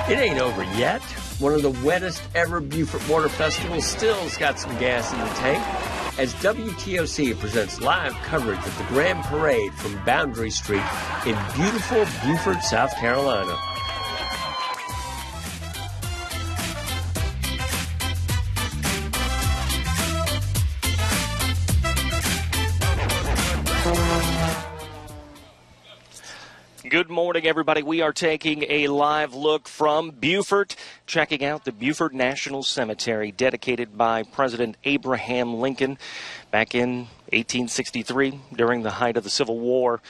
It ain't over yet. One of the wettest ever Beaufort Water Festivals still's got some gas in the tank as WTOC presents live coverage of the Grand Parade from Boundary Street in beautiful Beaufort, South Carolina. Good morning, everybody. We are taking a live look from Beaufort, checking out the Beaufort National Cemetery, dedicated by President Abraham Lincoln back in 1863 during the height of the Civil War.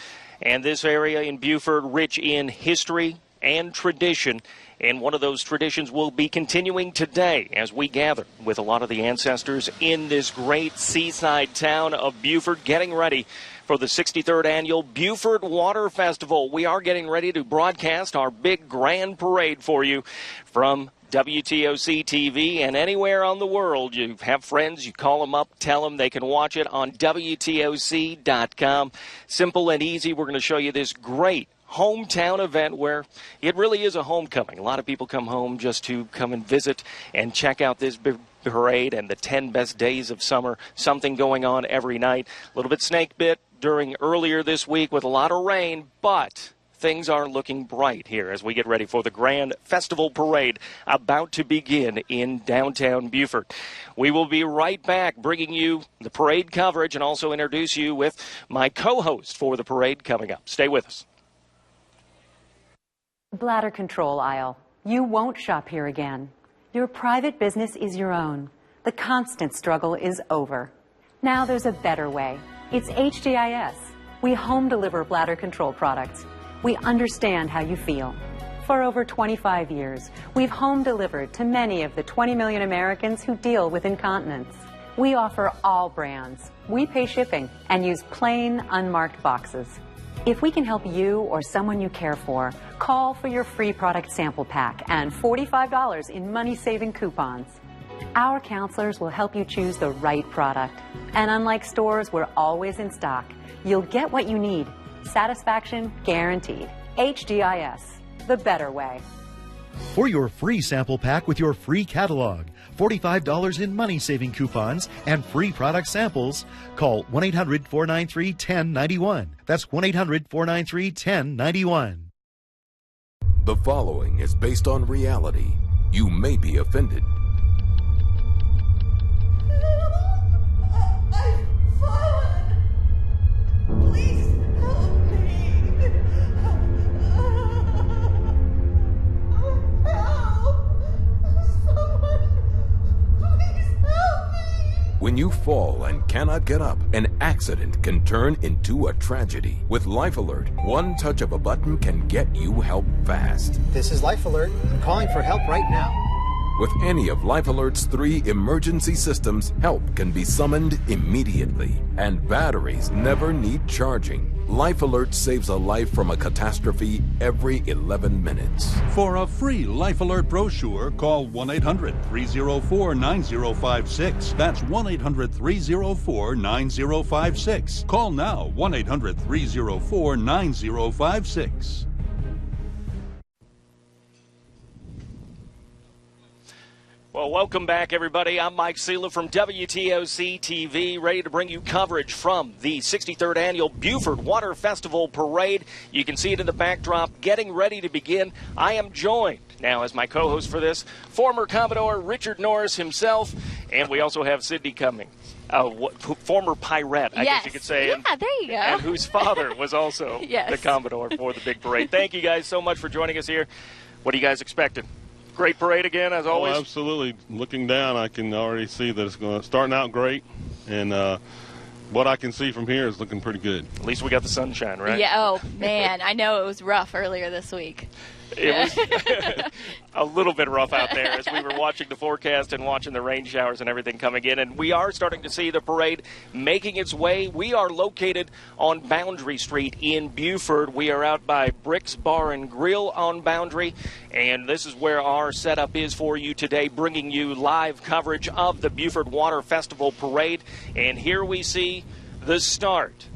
And this area in Beaufort, rich in history and tradition. And one of those traditions will be continuing today as we gather with a lot of the ancestors in this great seaside town of Beaufort, getting ready for the 63rd annual Beaufort Water Festival. We are getting ready to broadcast our big grand parade for you from WTOC TV, and anywhere on the world. You have friends, you call them up, tell them they can watch it on WTOC.com. Simple and easy. We're going to show you this great hometown event where it really is a homecoming. A lot of people come home just to come and visit and check out this big parade and the 10 best days of summer. Something going on every night. A little bit snake bit during earlier this week with a lot of rain, but things are looking bright here as we get ready for the grand festival parade about to begin in downtown Beaufort. We will be right back bringing you the parade coverage and also introduce you with my co-host for the parade coming up. Stay with us. Bladder control aisle. You won't shop here again. Your private business is your own. The constant struggle is over. Now there's a better way. It's HGIS. We home deliver bladder control products. We understand how you feel. For over 25 years, we've home delivered to many of the 20 million Americans who deal with incontinence. We offer all brands. We pay shipping and use plain, unmarked boxes. If we can help you or someone you care for, call for your free product sample pack and $45 in money-saving coupons. Our counselors will help you choose the right product. And unlike stores, we're always in stock. You'll get what you need. Satisfaction guaranteed. HGIS, the better way. For your free sample pack with your free catalog, $45 in money-saving coupons, and free product samples, call 1-800-493-1091. That's 1-800-493-1091. The following is based on reality. You may be offended. I've fallen. Please help me. Help. Someone, please help me. When you fall and cannot get up, an accident can turn into a tragedy. With Life Alert, one touch of a button can get you help fast. This is Life Alert. I'm calling for help right now. With any of Life Alert's 3 emergency systems, help can be summoned immediately. And batteries never need charging. Life Alert saves a life from a catastrophe every 11 minutes. For a free Life Alert brochure, call 1-800-304-9056. That's 1-800-304-9056. Call now, 1-800-304-9056. Well, welcome back, everybody. I'm Mike Seela from WTOC TV, ready to bring you coverage from the 63rd Annual Beaufort Water Festival Parade. You can see it in the backdrop, getting ready to begin. I am joined now as my co-host for this, former Commodore Richard Norris himself, and we also have Sydney Cummings, former pirate, I guess you could say. Yeah, there you go. And whose father was also the Commodore for the big parade. Thank you guys so much for joining us here. What are you guys expecting? Great parade again, as always. Oh, absolutely. Looking down, I can already see that it's going to starting out great, and what I can see from here is looking pretty good. At least we got the sunshine, right? Yeah. Oh man, I know it was rough earlier this week. It was a little bit rough out there as we were watching the forecast and watching the rain showers and everything coming in. And we are starting to see the parade making its way. We are located on Boundary Street in Beaufort. We are out by Bricks Bar and Grill on Boundary. And this is where our setup is for you today, bringing you live coverage of the Beaufort Water Festival Parade. And here we see the start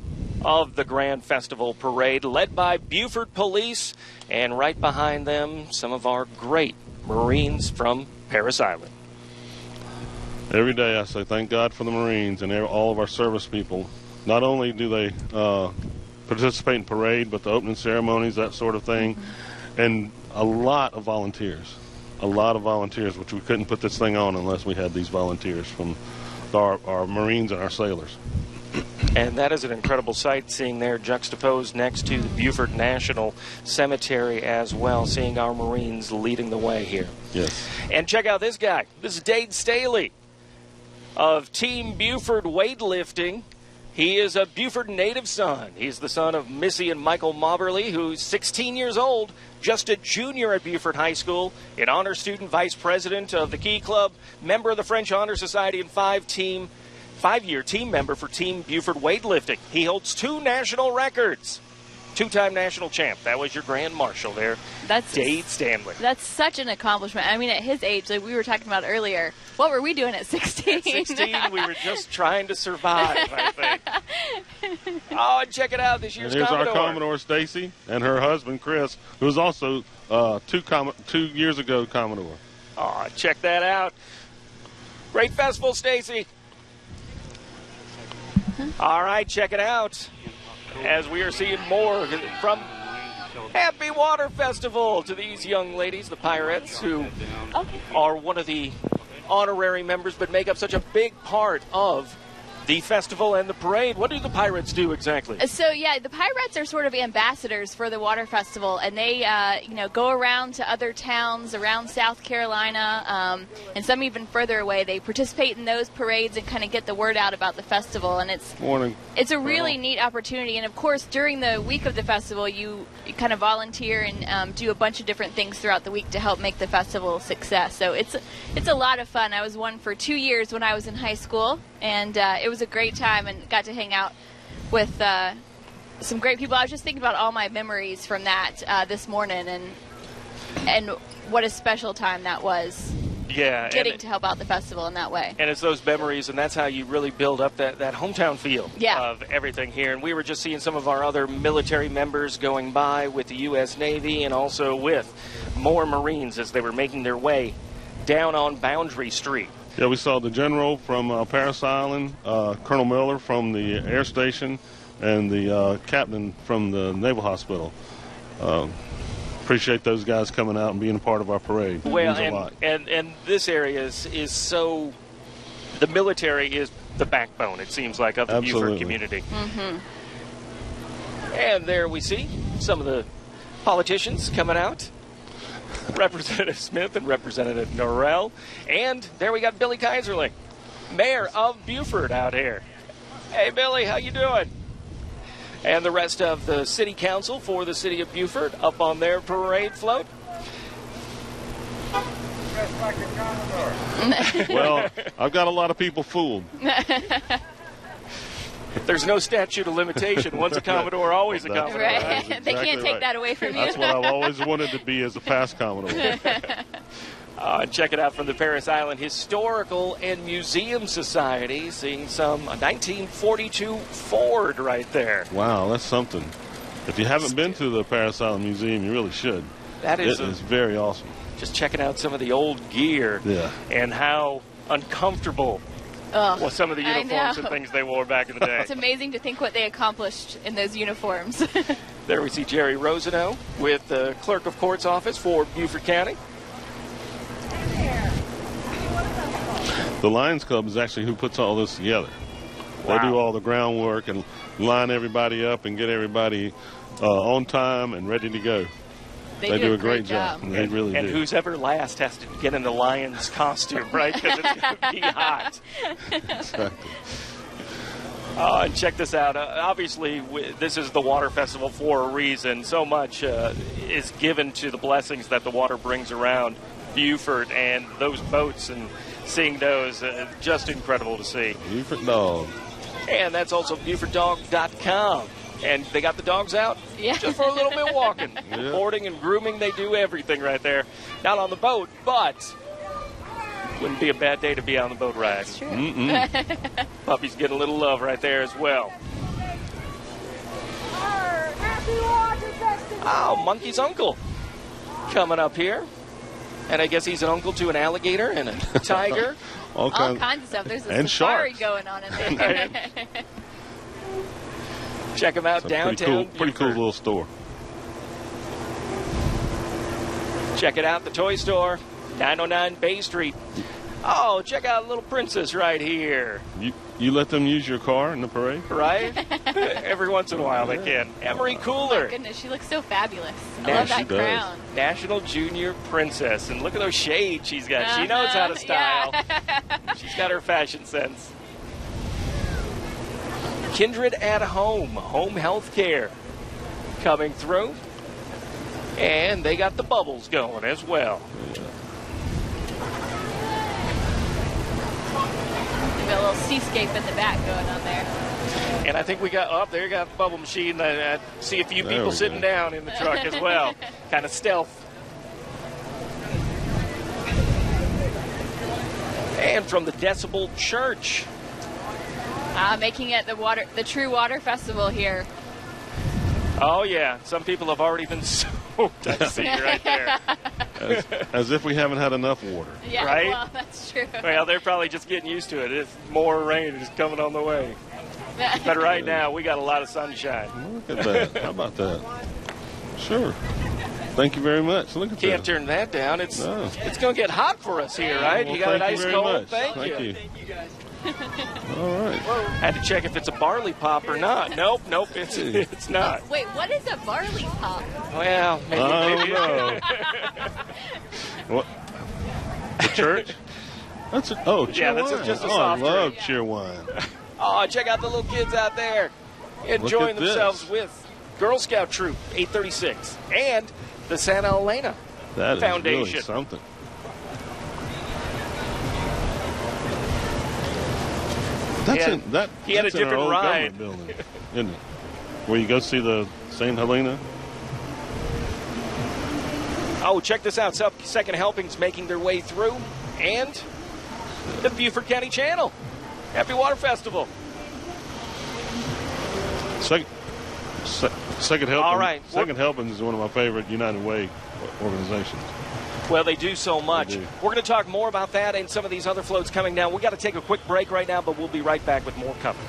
of the Grand Festival Parade, led by Beaufort Police, and right behind them, some of our great Marines from Parris Island. Every day I say thank God for the Marines and all of our service people. Not only do they participate in parade, but the opening ceremonies, that sort of thing, and a lot of volunteers. A lot of volunteers, which we couldn't put this thing on unless we had these volunteers from our Marines and our sailors. And that is an incredible sight, seeing there juxtaposed next to the Beaufort National Cemetery as well, seeing our Marines leading the way here. Yes. And check out this guy. This is Dade Staley of Team Beaufort Weightlifting. He is a Beaufort native son. He's the son of Missy and Michael Mauberly, who's 16 years old, just a junior at Beaufort High School, an honor student, vice president of the Key Club, member of the French Honor Society, and five-year team member for Team Beaufort Weightlifting. He holds 2 national records. 2-time national champ. That was your grand marshal there, Dade Stanley. That's such an accomplishment. I mean, at his age, like we were talking about earlier, what were we doing at 16? At 16, we were just trying to survive, I think. Oh, and check it out, this year's Commodore. Commodore. Our Commodore Stacy and her husband Chris, who was also 2 years ago Commodore. Oh, check that out. Great festival, Stacy. All right, check it out. As we are seeing more from Happy Water Festival to these young ladies, the Pirates, who are one of the honorary members but make up such a big part of the festival and the parade. What do the Pirates do exactly? So, yeah, the Pirates are sort of ambassadors for the Water Festival, and they, go around to other towns around South Carolina, and some even further away. They participate in those parades and kind of get the word out about the festival, and it's a really neat opportunity. And, of course, during the week of the festival, you kind of volunteer and do a bunch of different things throughout the week to help make the festival a success. So it's a lot of fun. I was one for 2 years when I was in high school, and it was a great time and got to hang out with some great people. I was just thinking about all my memories from that this morning, and what a special time that was. Yeah, getting to help out the festival in that way. And it's those memories, and that's how you really build up that hometown feel of everything here. And we were just seeing some of our other military members going by with the U.S. Navy and also with more Marines as they were making their way down on Boundary Street. Yeah, we saw the general from Parris Island, Colonel Miller from the air station, and the captain from the Naval Hospital. Appreciate those guys coming out and being a part of our parade. Well, and this area is so, the military is the backbone, it seems like, of the Beaufort community. Mm-hmm. And there we see some of the politicians coming out. Representative Smith and Representative Norrell. And there we got Billy Kaiserling, Mayor of Beaufort, out here. Hey, Billy, how you doing? And the rest of the city council for the city of Beaufort up on their parade float. Well, I've got a lot of people fooled. There's no statute of limitation. Once a Commodore, always a Commodore. Right. Exactly they can't take that away from you. That's what I've always wanted to be as a past Commodore. Check it out from the Parris Island Historical and Museum Society, seeing some 1942 Ford right there. Wow, that's something. If you haven't been to the Parris Island Museum, you really should. It is very awesome. Just checking out some of the old gear and how uncomfortable some of the uniforms and things they wore back in the day. It's amazing to think what they accomplished in those uniforms. There we see Jerry Rosenow with the Clerk of Court's office for Beaufort County. The Lions Club is actually who puts all this together. Wow. They do all the groundwork and line everybody up and get everybody on time and ready to go. They do a great job. They really do. And who's ever last has to get in the Lions costume, right? Because it's going to be hot. Exactly. And check this out. Obviously, this is the Water Festival for a reason. So much is given to the blessings that the water brings around Beaufort, and those boats and seeing those, just incredible to see. Beaufort Dog. And that's also BeaufortDog.com. And they got the dogs out just for a little bit walking. Boarding and grooming, they do everything right there. Not on the boat, but wouldn't be a bad day to be on the boat ride. That's true. Puppies get a little love right there as well. Oh, Monkey's uncle coming up here. And I guess he's an uncle to an alligator and a tiger. All kinds of stuff. There's a safari going on in there. Check them out downtown. Pretty cool little store. Check it out, the toy store, 909 Bay Street. Oh, check out Little Princess right here. You let them use your car in the parade? Right? Every once in a while they can. Emery Cooler. Oh my goodness, she looks so fabulous. I love that crown. National Junior Princess. And look at those shades she's got. She knows how to style. Yeah. She's got her fashion sense. Kindred at Home health care coming through. And they got the bubbles going as well. They've got a little seascape in the back going on there. And I think we got there. You got the bubble machine. I see a few people sitting down in the truck as well. Kind of stealth. And from the Decibel Church. Making it the true water festival here. Oh, yeah. Some people have already been soaked. I see right there. As if we haven't had enough water. Yeah, right? Well, that's true. Well, they're probably just getting used to it. It's more rain is coming on the way. But right now, we got a lot of sunshine. Look at that. How about that? Sure. Thank you very much. Look at that. Can't turn that down. It's going to get hot for us here, right? Well, you got it ice cold? Much. Thank you. Thank you, guys. All right. Had to check if it's a barley pop or not. Nope, it's not. Wait, what is a barley pop? Well, maybe. I don't know. What? The church? Cheer that's wine. just a I soft love drink. cheer wine. Oh, check out the little kids out there enjoying themselves with Girl Scout Troop 836 and the Santa Elena Foundation. Is really something. He had a different ride. Building, isn't it? Where you go see the St. Helena. Oh, check this out. Second helpings making their way through. And the Beaufort County Channel. Happy Water Festival. Second Helping. All right. Second Helping is one of my favorite United Way organizations. Well, they do so much. We're going to talk more about that and some of these other floats coming down. We got to take a quick break right now, but we'll be right back with more coverage.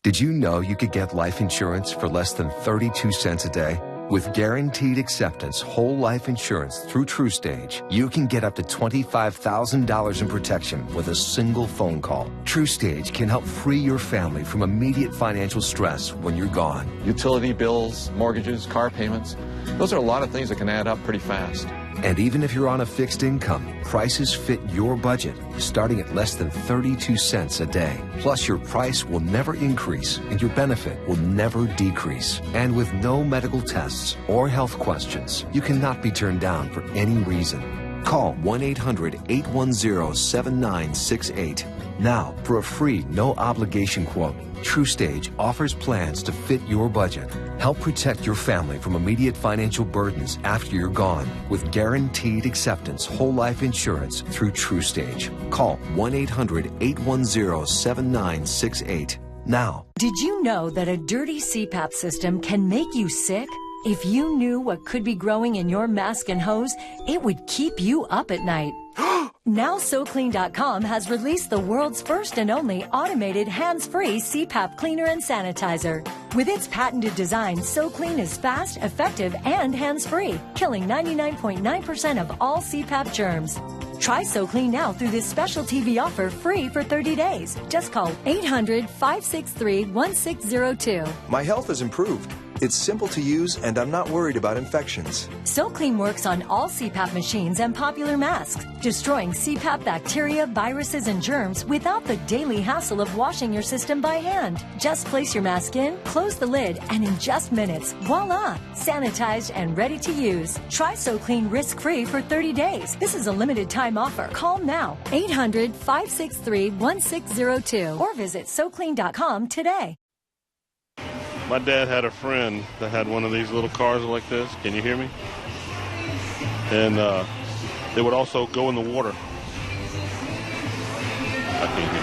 Did you know you could get life insurance for less than 32 cents a day? With Guaranteed Acceptance whole life insurance through TrueStage, you can get up to $25,000 in protection with a single phone call. TrueStage can help free your family from immediate financial stress when you're gone. Utility bills, mortgages, car payments, those are a lot of things that can add up pretty fast. And even if you're on a fixed income, prices fit your budget, starting at less than 32 cents a day. Plus, your price will never increase and your benefit will never decrease. And with no medical tests or health questions, you cannot be turned down for any reason. Call 1-800-810-7968 now for a free, no-obligation quote. TrueStage offers plans to fit your budget. Help protect your family from immediate financial burdens after you're gone with Guaranteed Acceptance whole life insurance through TrueStage. Call 1-800-810-7968 now. Did you know that a dirty CPAP system can make you sick? If you knew what could be growing in your mask and hose, it would keep you up at night. Now SoClean.com has released the world's first and only automated hands-free CPAP cleaner and sanitizer. With its patented design, SoClean is fast, effective, and hands-free, killing 99.9% of all CPAP germs. Try SoClean now through this special TV offer free for 30 days. Just call 800-563-1602. My health has improved. It's simple to use, and I'm not worried about infections. SoClean works on all CPAP machines and popular masks, destroying CPAP bacteria, viruses, and germs without the daily hassle of washing your system by hand. Just place your mask in, close the lid, and in just minutes, voila! Sanitized and ready to use. Try SoClean risk-free for 30 days. This is a limited time offer. Call now, 800-563-1602, or visit SoClean.com today. My dad had a friend that had one of these little cars like this. Can you hear me? And they would also go in the water. I can't hear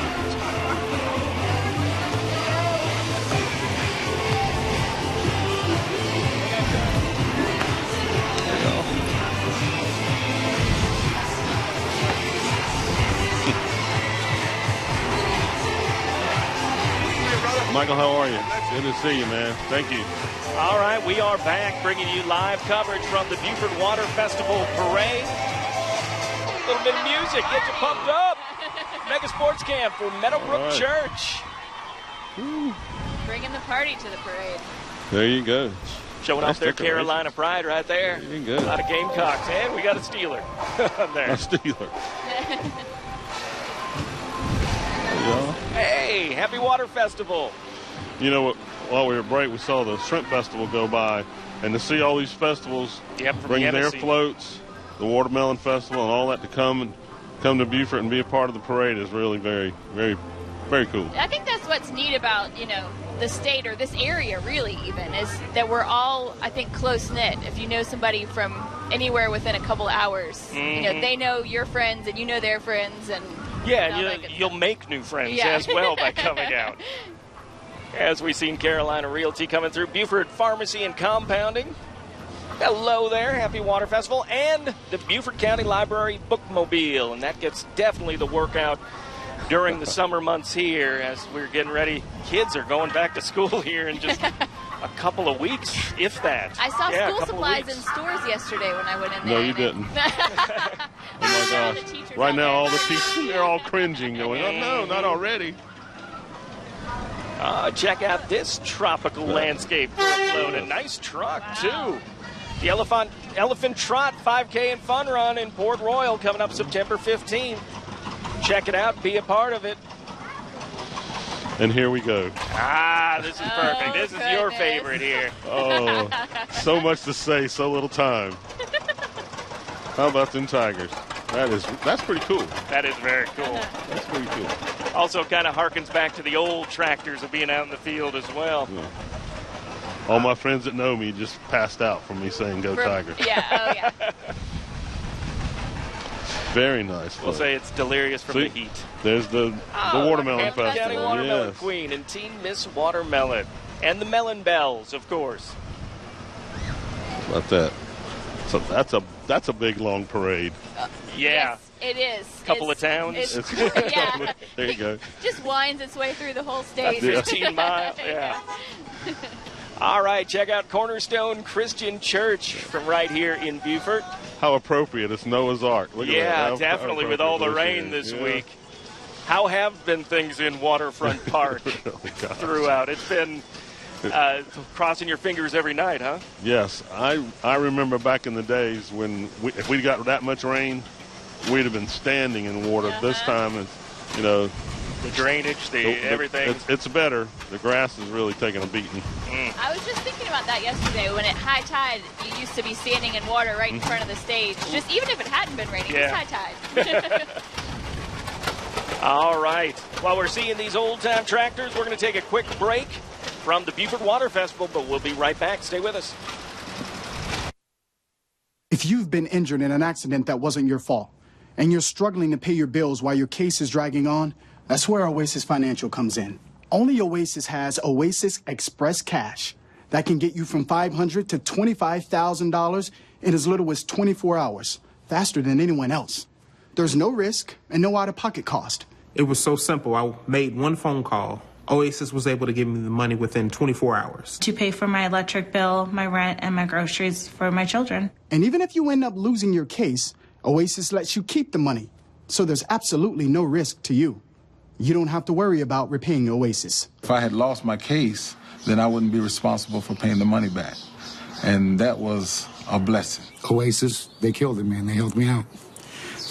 Michael, how are you? Good to see you, man. Thank you. All right, we are back bringing you live coverage from the Beaufort Water Festival Parade. A little bit of music, get you pumped up. Mega Sports Camp for Meadowbrook Church. Woo. Bringing the party to the parade. There you go. Showing off their Carolina pride right there. Good. A lot of Gamecocks, and we got a Steeler there. A Steeler. Hey, happy Water Festival. You know, while we were break, we saw the Shrimp Festival go by, and to see all these festivals bring their floats, the Watermelon Festival, and all that to come to Beaufort and be a part of the parade is really very, very, very cool. I think that's what's neat about, the state or this area really even is that we're all, I think, close-knit. If you know somebody from anywhere within a couple hours, they know your friends and you know their friends. And you'll make new friends as well by coming out. As we've seen Carolina Realty coming through, Beaufort Pharmacy and Compounding. Hello there, happy Water Festival, and the Beaufort County Library Bookmobile, and that gets definitely the workout during the summer months here as we're getting ready. Kids are going back to school here in just a couple of weeks, if that. I saw school supplies in stores yesterday when I went in there. No, you didn't. Oh, my gosh. Right now, all the teachers, they're all cringing, going, oh, no, not already. Check out this tropical landscape for a float. A nice truck, too. The Elephant Trot 5K and Fun Run in Port Royal coming up September 15th. Check it out. Be a part of it. And here we go. This is perfect. This is your favorite here. Oh, so much to say, so little time. How about them Tigers? That's pretty cool. That is very cool. That's pretty cool. Also kind of harkens back to the old tractors of being out in the field as well. Yeah. All my friends that know me just passed out from me saying "Go Tigers." Yeah. Very nice. We'll say it's delirious from the heat. There's the Watermelon Festival. County Watermelon Queen and Teen Miss Watermelon. And the Melon Bells, of course. How about that? So that's a big, long parade. Yes, it is. Couple of towns. Yeah. There you go. Just winds its way through the whole state. 15 miles, yeah. All right, check out Cornerstone Christian Church from right here in Beaufort. How appropriate. It's Noah's Ark. Look at that. Definitely with all the rain this week. How have been things in Waterfront Park throughout? It's been crossing your fingers every night, huh? Yes. I remember back in the days when if we got that much rain, we'd have been standing in water. This time, it's, the drainage, everything. It's better. The grass is really taking a beating. I was just thinking about that yesterday. When at high tide, you used to be standing in water right in front of the stage. Just even if it hadn't been raining, it's high tide. All right. While we're seeing these old-time tractors, we're going to take a quick break from the Beaufort Water Festival, but we'll be right back. Stay with us. If you've been injured in an accident that wasn't your fault, and you're struggling to pay your bills while your case is dragging on, that's where Oasis Financial comes in. Only Oasis has Oasis Express Cash that can get you from $500 to $25,000 in as little as 24 hours, faster than anyone else. There's no risk and no out-of-pocket cost. It was so simple. I made one phone call. Oasis was able to give me the money within 24 hours. To pay for my electric bill, my rent, and my groceries for my children. And even if you end up losing your case, Oasis lets you keep the money, so there's absolutely no risk to you. You don't have to worry about repaying Oasis. If I had lost my case, then I wouldn't be responsible for paying the money back. And that was a blessing. Oasis, they killed it, man. They helped me out.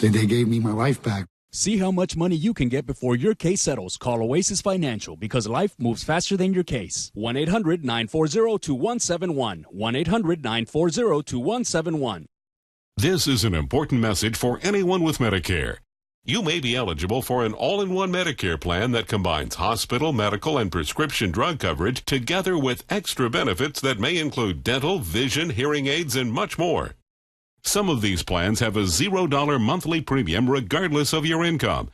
They gave me my life back. See how much money you can get before your case settles. Call Oasis Financial because life moves faster than your case. 1-800-940-2171. 1-800-940-2171. This is an important message for anyone with Medicare. You may be eligible for an all-in-one Medicare plan that combines hospital, medical, and prescription drug coverage together with extra benefits that may include dental, vision, hearing aids, and much more. Some of these plans have a $0 monthly premium regardless of your income.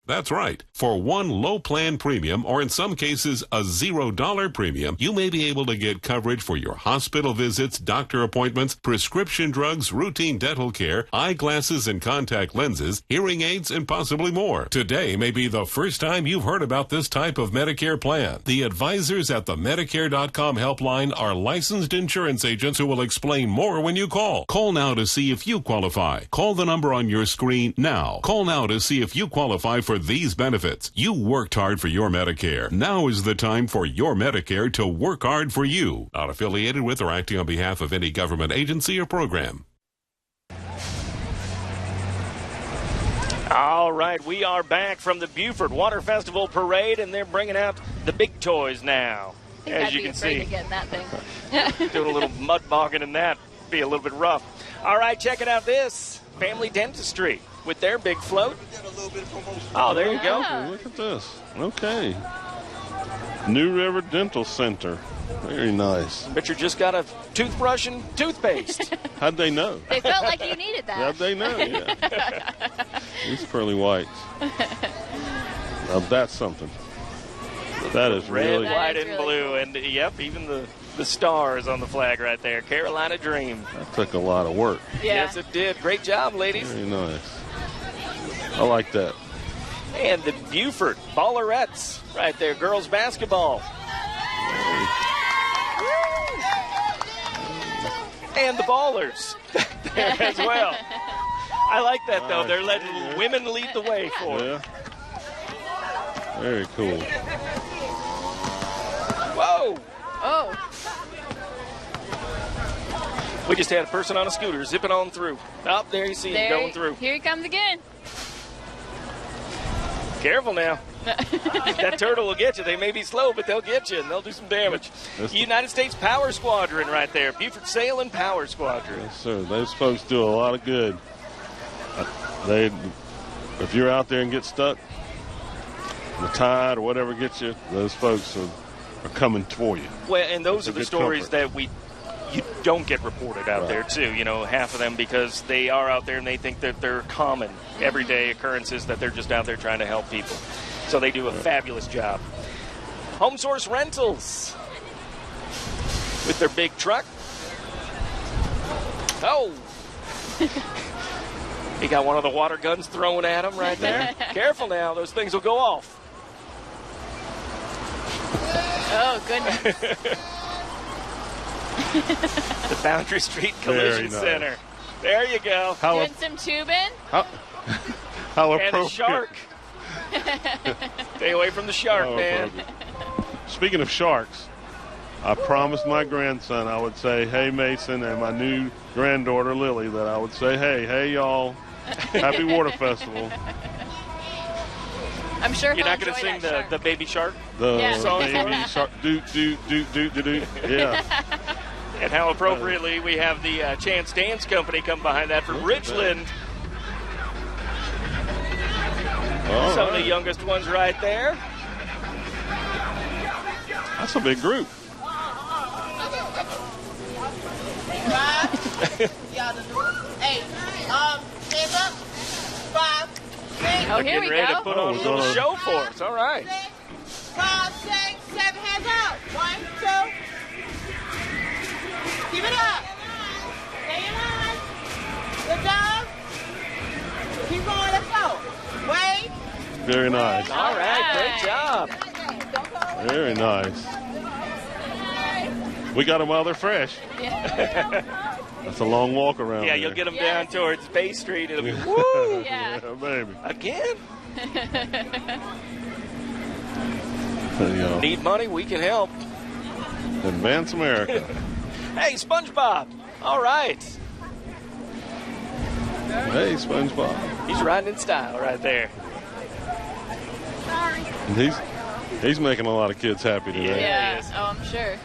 That's right. For one low plan premium, or in some cases a $0 premium, you may be able to get coverage for your hospital visits, doctor appointments, prescription drugs, routine dental care, eyeglasses and contact lenses, hearing aids, and possibly more. Today may be the first time you've heard about this type of Medicare plan. The advisors at the Medicare.com helpline are licensed insurance agents who will explain more when you call. Call now to see if you qualify. Call the number on your screen now. Call now to see if you qualify for these benefits. You worked hard for your Medicare. Now is the time for your Medicare to work hard for you. Not affiliated with or acting on behalf of any government agency or program. All right, we are back from the Beaufort Water Festival Parade, and they're bringing out the big toys now. As you can see, to get in that thing. doing a little mud bogging in that, be a little bit rough. All right, checking out this Family Dentistry with their big float. Oh, there you go. Okay, look at this. Okay. New River Dental Center. Very nice. Bet you just got a toothbrush and toothpaste. How'd they know? They felt like you needed that. How'd they know? Yeah. These pearly whites. Now that's something. That is Red, really white, and blue. And, yep, even the stars on the flag right there. Carolina Dream. That took a lot of work. Yeah. Yes, it did. Great job, ladies. Very nice. I like that. And the Beaufort Ballerettes right there. Girls basketball. And the Ballers there as well. I like that, though. They're letting women lead the way for it. Yeah. Very cool. Whoa! Oh. We just had a person on a scooter zipping on through. Oh, there you see him going through. Here he comes again. Careful now. That turtle will get you. They may be slow, but they'll get you, and they'll do some damage. United States Power Squadron right there. Beaufort Sail and Power Squadron. Yes, sir. Those folks do a lot of good. If you're out there and get stuck, the tide or whatever gets you, those folks are coming for you. Well, and those are the stories that you don't get reported out there, too. You know, half of them, because they are out there and they think that they're common, everyday occurrences, that they're just out there trying to help people. So they do a fabulous job. Home Source Rentals with their big truck. Oh! He got one of the water guns thrown at him right there. Careful now, those things will go off. Oh, goodness. The Boundary Street Collision Center. There you go. Doing some tubing. How appropriate. And a shark. Stay away from the shark, man. Speaking of sharks, I promised my grandson I would say, hey, Mason, and my new granddaughter, Lily, that I would say, hey, y'all, happy Water Festival. I'm sure you're not going to sing the baby shark song. Baby shark, do. Yeah. And how appropriately we have the Chance Dance Company come behind that from Richland. Some of the youngest ones right there. That's a big group. Hey, hands up. 5, 6. Oh, here we ready to put on a little show for us. All right. 5, 6, 7, hands up. 1, 2. Keep it up. Stay in line. Good job. Keep going. Let's go. Wait. Very nice. All right. Great job. Very nice. We got them while they're fresh. That's a long walk around. Yeah, there. you'll get them down towards Bay Street. It'll be woo. Yeah, baby. Again? Hey, need money? We can help. Advance America. Hey, SpongeBob. All right. Hey, SpongeBob. He's riding in style right there. And he's making a lot of kids happy today. Yeah. Oh, I'm sure.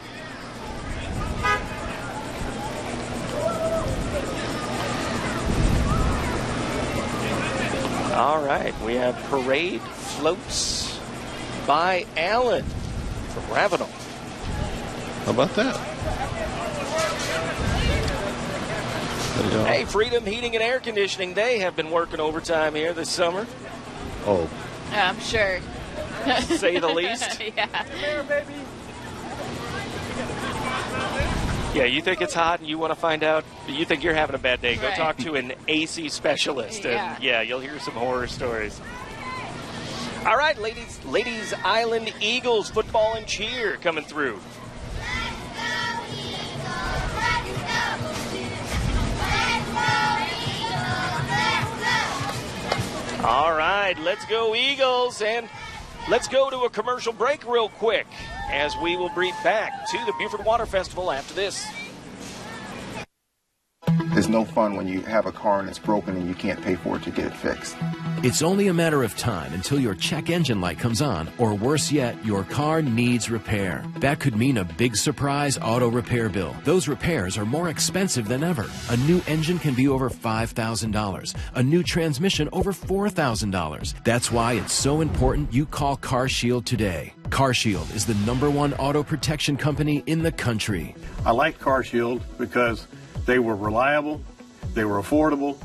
All right, we have parade floats by Allen from Ravenel. How about that? Hey, Freedom Heating and Air Conditioning, they have been working overtime here this summer. Oh, I'm sure. To say the least. Yeah. Yeah, you think it's hot and you want to find out, you think you're having a bad day, go Right. talk to an AC specialist. Yeah. And yeah, you'll hear some horror stories. All right, ladies Island Eagles football and cheer coming through. All right, let's go Eagles, and let's go to a commercial break real quick as we will bring back to the Beaufort Water Festival after this. It's no fun when you have a car and it's broken and you can't pay for it to get it fixed. It's only a matter of time until your check engine light comes on, or worse yet, your car needs repair. That could mean a big surprise auto repair bill. Those repairs are more expensive than ever. A new engine can be over $5,000. A new transmission over $4,000. That's why it's so important you call CarShield today. CarShield is the #1 auto protection company in the country. I like CarShield because they were reliable, they were affordable,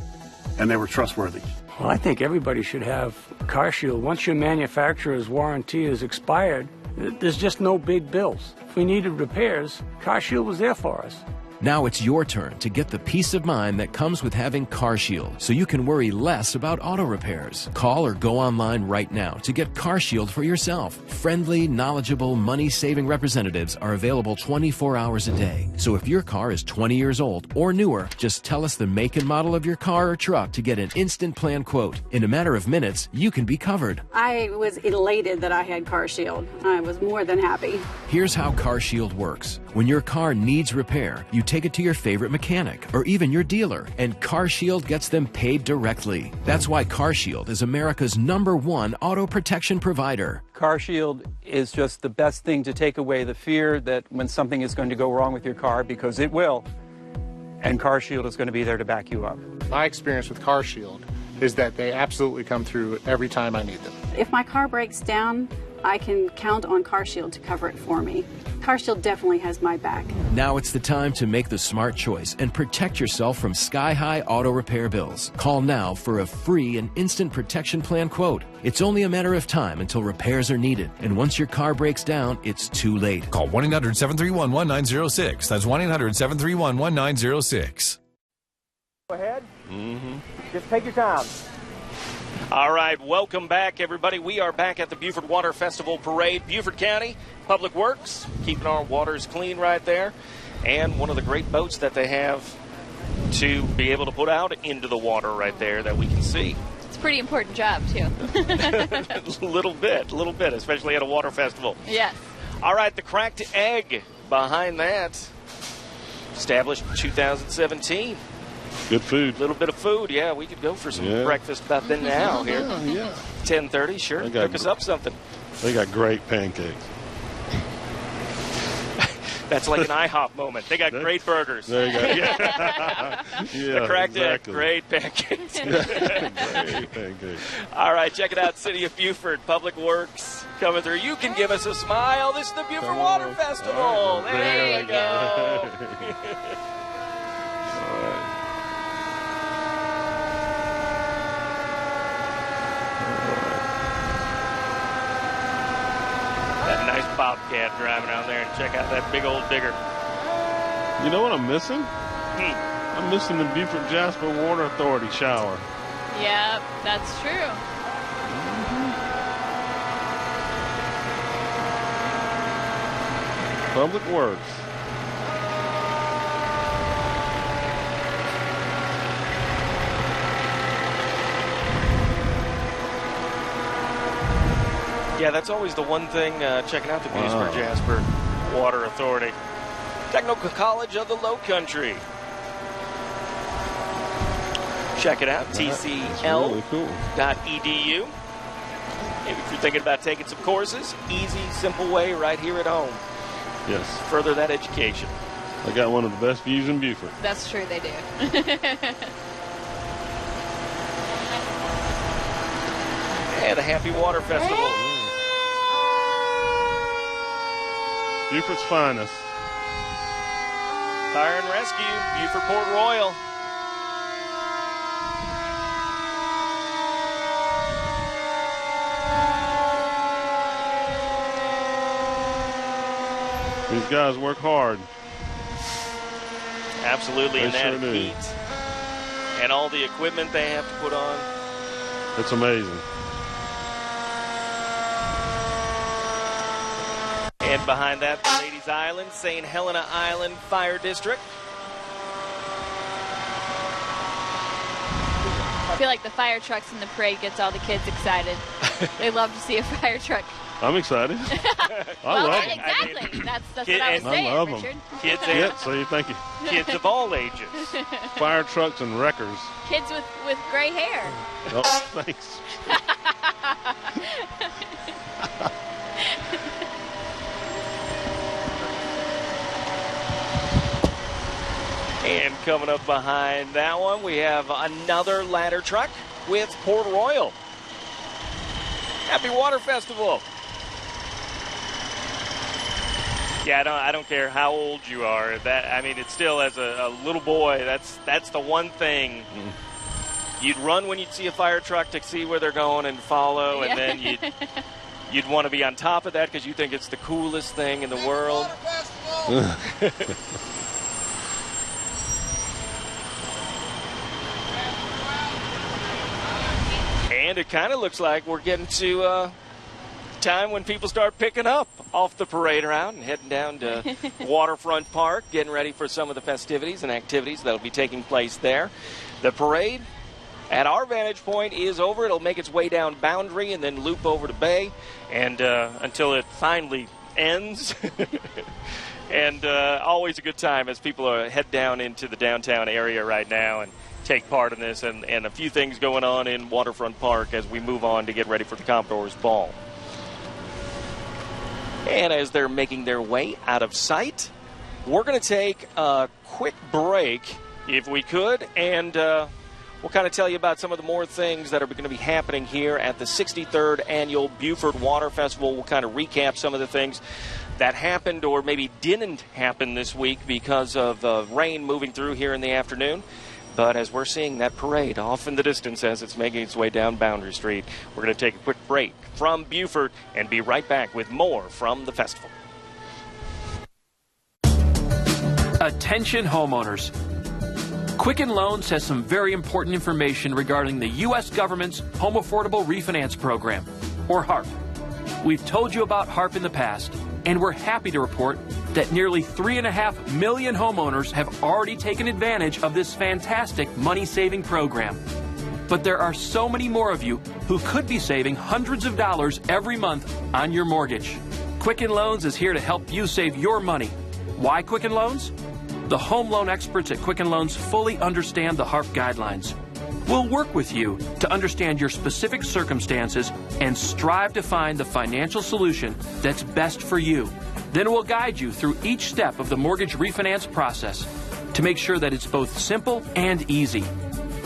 and they were trustworthy. Well, I think everybody should have CarShield. Once your manufacturer's warranty is expired, there's just no big bills. If we needed repairs, CarShield was there for us. Now it's your turn to get the peace of mind that comes with having CarShield, so you can worry less about auto repairs. Call or go online right now to get CarShield for yourself. Friendly, knowledgeable, money-saving representatives are available 24 hours a day. So if your car is 20 years old or newer, just tell us the make and model of your car or truck to get an instant plan quote. In a matter of minutes, you can be covered. I was elated that I had CarShield. I was more than happy. Here's how CarShield works. When your car needs repair, you take it to your favorite mechanic or even your dealer, and CarShield gets them paid directly. That's why CarShield is America's #1 auto protection provider. CarShield is just the best thing to take away the fear that when something is going to go wrong with your car, because it will, and CarShield is going to be there to back you up. My experience with CarShield is that they absolutely come through every time I need them. If my car breaks down, I can count on CarShield to cover it for me. CarShield definitely has my back. Now it's the time to make the smart choice and protect yourself from sky-high auto repair bills. Call now for a free and instant protection plan quote. It's only a matter of time until repairs are needed, and once your car breaks down, it's too late. Call 1-800-731-1906. That's 1-800-731-1906. Go ahead. Just take your time. All right, welcome back, everybody. We are back at the Beaufort Water Festival Parade. Beaufort County Public Works, keeping our waters clean right there. And one of the great boats that they have to be able to put out into the water right there that we can see. It's a pretty important job, too. A little bit, especially at a water festival. Yes. All right, the Cracked Egg behind that, established in 2017. Good food. A little bit of food, yeah. We could go for some breakfast about then now here. Yeah. 10:30, sure. Cook us up something. They got great pancakes. That's like an IHOP moment. They got great burgers. There you go. Yeah. The Cracked Egg, great pancakes. Great pancakes. All right, check it out. City of Beaufort, Public Works coming through. You can give us a smile. This is the Beaufort Water Festival. Right. There you go. That nice bobcat driving out there, and check out that big old digger. You know what I'm missing? I'm missing the Beaufort Jasper Water Authority shower. Yep, that's true. Public Works. Yeah, that's always the one thing, checking out the Beaufort Jasper Water Authority. Technical College of the Low Country. Check it out, tcl.edu. Maybe if you're thinking about taking some courses, easy, simple way right here at home. Yes. Further that education. I got one of the best views in Beaufort. That's true, they do. And a happy water festival. Beaufort's finest. Fire and Rescue, Beaufort Port Royal. These guys work hard. Absolutely, and that sure heat and all the equipment they have to put on. It's amazing. And behind that, the Ladies Island, St. Helena Island Fire District. I feel like the fire trucks in the parade gets all the kids excited. They love to see a fire truck. I'm excited. I love them. Exactly. That's what I was saying, I love Richard. them. Kids, so thank you. Kids of all ages. Fire trucks and wreckers. Kids with gray hair. Oh, thanks. And coming up behind that one, we have another ladder truck with Port Royal. Happy Water Festival. Yeah, I don't care how old you are. It's still as a little boy. That's the one thing. You'd run when you'd see a fire truck to see where they're going and follow, and then you'd want to be on top of that because you think it's the coolest thing in the world. And it kind of looks like we're getting to time when people start picking up off the parade route and heading down to Waterfront Park, getting ready for some of the festivities and activities that will be taking place there. The parade, at our vantage point, is over. It'll make its way down Boundary and then loop over to Bay, and until it finally ends. And always a good time as people head down into the downtown area right now and take part in this, and a few things going on in Waterfront Park as we move on to get ready for the Commodores Ball. And as they're making their way out of sight, we're going to take a quick break, if we could, and we'll kind of tell you about some of the more things that are going to be happening here at the 63rd Annual Beaufort Water Festival. We'll kind of recap some of the things that happened or maybe didn't happen this week because of rain moving through here in the afternoon. But as we're seeing that parade off in the distance as it's making its way down Boundary Street, we're going to take a quick break from Beaufort and be right back with more from the festival. Attention homeowners. Quicken Loans has some very important information regarding the U.S. government's Home Affordable Refinance Program, or HARP. We've told you about HARP in the past, and we're happy to report that nearly 3.5 million homeowners have already taken advantage of this fantastic money-saving program. But there are so many more of you who could be saving hundreds of dollars every month on your mortgage. Quicken Loans is here to help you save your money. Why Quicken Loans? The home loan experts at Quicken Loans fully understand the HARP guidelines. We'll work with you to understand your specific circumstances and strive to find the financial solution that's best for you. Then we'll guide you through each step of the mortgage refinance process to make sure that it's both simple and easy.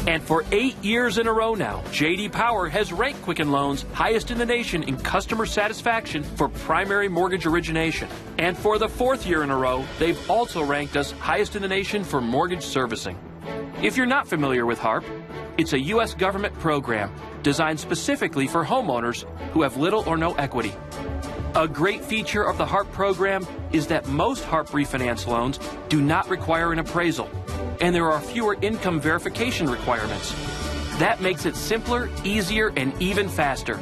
And for 8 years in a row now, J.D. Power has ranked Quicken Loans highest in the nation in customer satisfaction for primary mortgage origination. And for the 4th year in a row, they've also ranked us highest in the nation for mortgage servicing. If you're not familiar with HARP, it's a U.S. government program designed specifically for homeowners who have little or no equity. A great feature of the HARP program is that most HARP refinance loans do not require an appraisal, and there are fewer income verification requirements. That makes it simpler, easier, and even faster.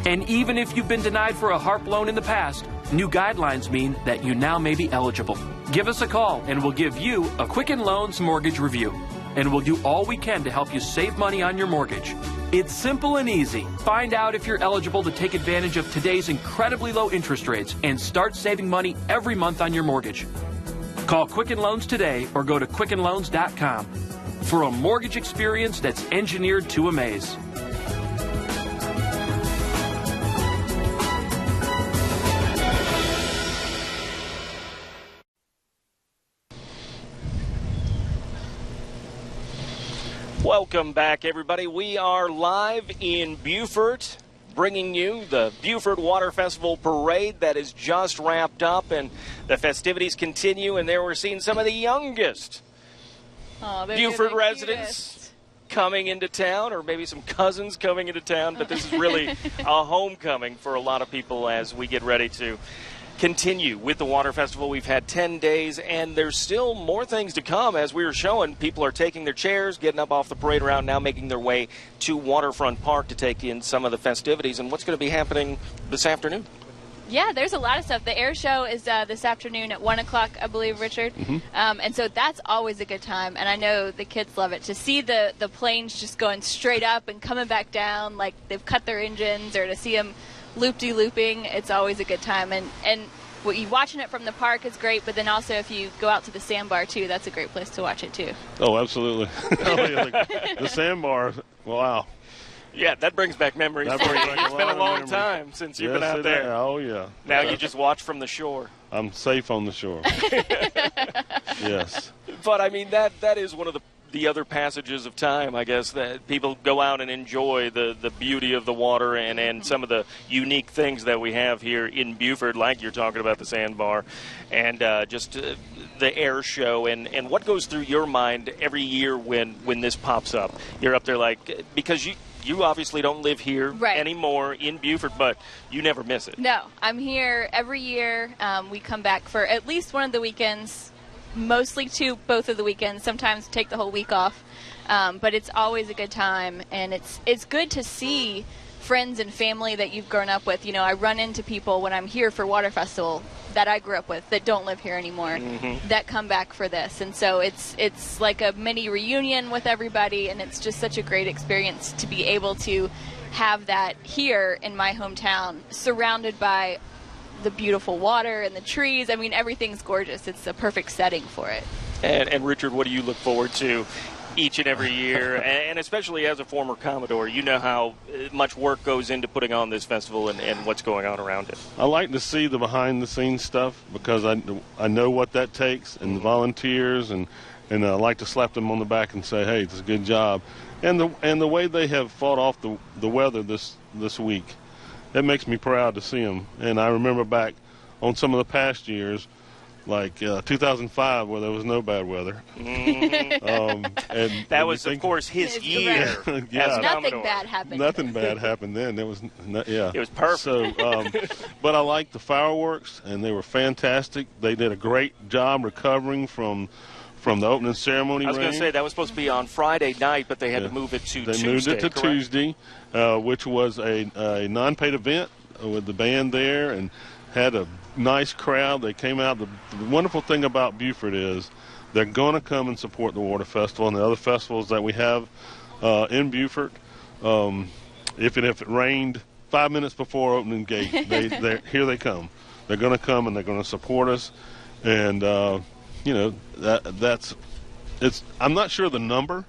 And even if you've been denied for a HARP loan in the past, new guidelines mean that you now may be eligible. Give us a call and we'll give you a Quicken Loans mortgage review. And we'll do all we can to help you save money on your mortgage. It's simple and easy. Find out if you're eligible to take advantage of today's incredibly low interest rates and start saving money every month on your mortgage. Call Quicken Loans today or go to quickenloans.com for a mortgage experience that's engineered to amaze. Welcome back, everybody. We are live in Beaufort, bringing you the Beaufort Water Festival Parade that is just wrapped up, and the festivities continue, and there we're seeing some of the youngest Beaufort residents coming into town, or maybe some cousins coming into town, but this is really a homecoming for a lot of people as we get ready to continue with the Water Festival. We've had 10 days, and there's still more things to come. As we were showing, people are taking their chairs, getting up off the parade route, now making their way to Waterfront Park to take in some of the festivities. And what's going to be happening this afternoon? Yeah, there's a lot of stuff. The air show is this afternoon at 1 o'clock, I believe, Richard. And so that's always a good time. And I know the kids love it. To see the planes just going straight up and coming back down like they've cut their engines, or to see them loop-de-looping, it's always a good time. And what you watching it from the park is great, but then also if you go out to the sandbar, too, that's a great place to watch it, too. Oh, absolutely. The sandbar, wow. Yeah, that brings back memories. That brings back It's been a long time since you've been out there. Oh, yeah. Now you just watch from the shore. I'm safe on the shore. Yes. But, I mean, that is one of the other passages of time, I guess, that people go out and enjoy the beauty of the water and some of the unique things that we have here in Beaufort, like you're talking about the sandbar and just the air show. And what goes through your mind every year when this pops up? You're up there like, because you obviously don't live here anymore in Beaufort, but you never miss it. No, I'm here every year. We come back for at least one of the weekends, mostly both of the weekends, sometimes take the whole week off. But it's always a good time, and it's good to see friends and family that you've grown up with. You know, I run into people when I'm here for Water Festival that I grew up with that don't live here anymore that come back for this. And so it's like a mini reunion with everybody, and it's just such a great experience to be able to have that here in my hometown, surrounded by the beautiful water and the trees. I mean, everything's gorgeous. It's a perfect setting for it. And Richard, what do you look forward to each and every year? And especially as a former Commodore, you know how much work goes into putting on this festival and what's going on around it. I like to see the behind-the-scenes stuff because I know what that takes, and the volunteers, and I like to slap them on the back and say, hey, it's a good job. And the way they have fought off the weather this week, that makes me proud to see them. And I remember back on some of the past years, like 2005, where there was no bad weather. And that was, of course, his year. Yeah. Nothing bad happened. Nothing bad happened then. It was perfect. So, but I liked the fireworks, and they were fantastic. They did a great job recovering from the opening ceremony. I was going to say that was supposed to be on Friday night, but they had to move it to Tuesday. They moved it to correct? Tuesday, which was a non-paid event with the band there, and had a nice crowd. They came out. The wonderful thing about Beaufort is they're going to come and support the Water Festival and the other festivals that we have in Beaufort. If it rained 5 minutes before opening gate, here they come. They're going to come and they're going to support us. And I'm not sure the number,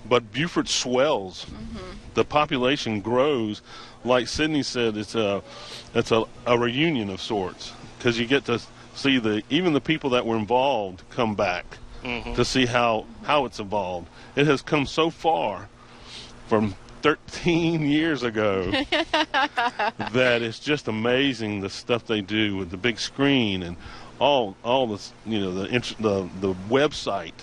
but Beaufort swells. The population grows. Like Sydney said, it's a reunion of sorts, because you get to see even the people that were involved come back to see how it's evolved. It has come so far from 13 years ago that it's just amazing the stuff they do with the big screen and all this, the website.